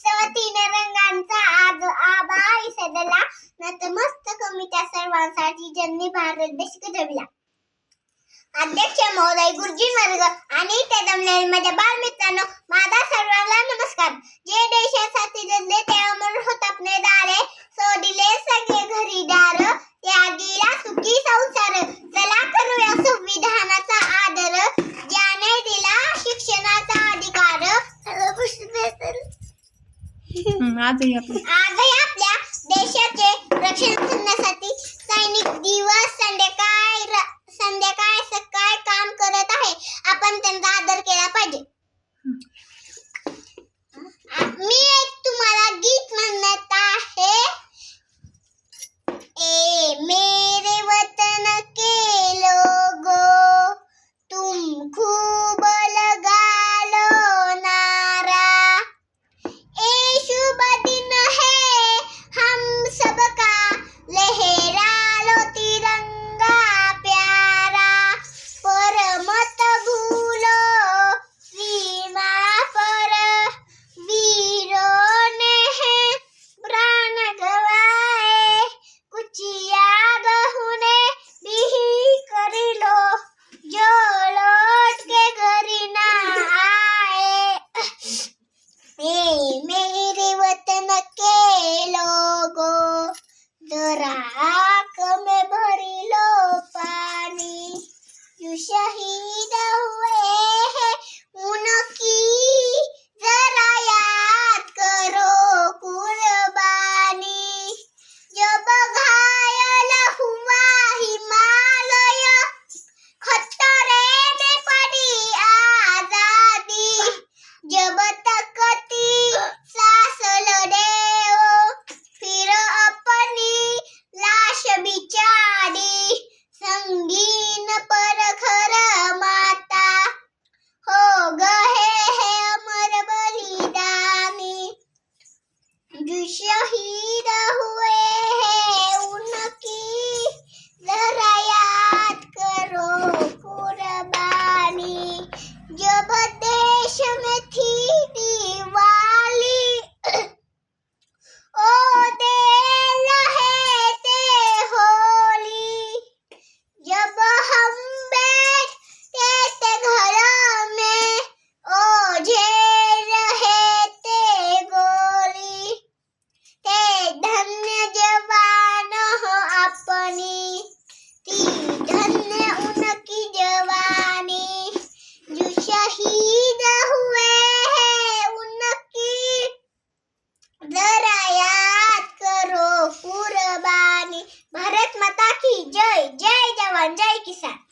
उत्सव तीन रंगांचा आज आभाळ सदला नतमस्तकमी त्या सर्वांसाठी ज्यांनी भारत देश घडविला. अध्यक्ष महोदय, गुरुजी वर्ग आणि ते जमलेले माझ्या बालमित्रांनो, माझा सर्वांना नमस्कार. जे देशासाठी जगले ते अमर हुतात्मे दारे, सोडिले सगळे घरीदार, त्यागीला सुखी संसार. चला करूया संविधानाचा आदर, ज्याने दिला शिक्षणाचा अधिकार. आजही आपल्या देशाचे रक्षण करण्यासाठी सैनिक दिवस संध्याकाळ सकाळ काम करत आहे. आपण त्यांचा आदर केला पाहिजे. मी एक तुम्हाला गीत म्हणत आहे. ए मेरे वतन के लोगो, तुम खूब लगा लो नारा. ए शुभ दिन है हम सबका, लहरा लो तिरंगा प्यारा. पर मत भूलो सीमा पर, वीरों ने है प्राण गवाए. कुछ याद उन्हें भी कर लो, जो लौट के घर ना आए. ए मेरे वतन के लोगों, जरा आँख में भर लो पानी. जो शहीद हुए हैं उनकी जरा याद करो कुर्बानी. जब घायल हुआ हिमालय, खतरे में पड़ी आजादी. जब तक सांस लड़े हो, फिर अपनी लाश बिचारी. संगीन पर घर माता हो गए हैं अमर बलिदानी. जो शहीद हुए हैं उनकी जरा याद करो कुर्बानी. जब देश में थी दिवाली, ओ दे लहते होली. जब हम बैठते थे घर में, ओ झेल रहे थे गोली. ते धन्य जवान हो अपनी, ती धन्य उनकी जवानी. जो शहीद हुए हैं उनकी जरा याद करो कुर्बानी. भारत माता की जय. जय जवान जय किसान.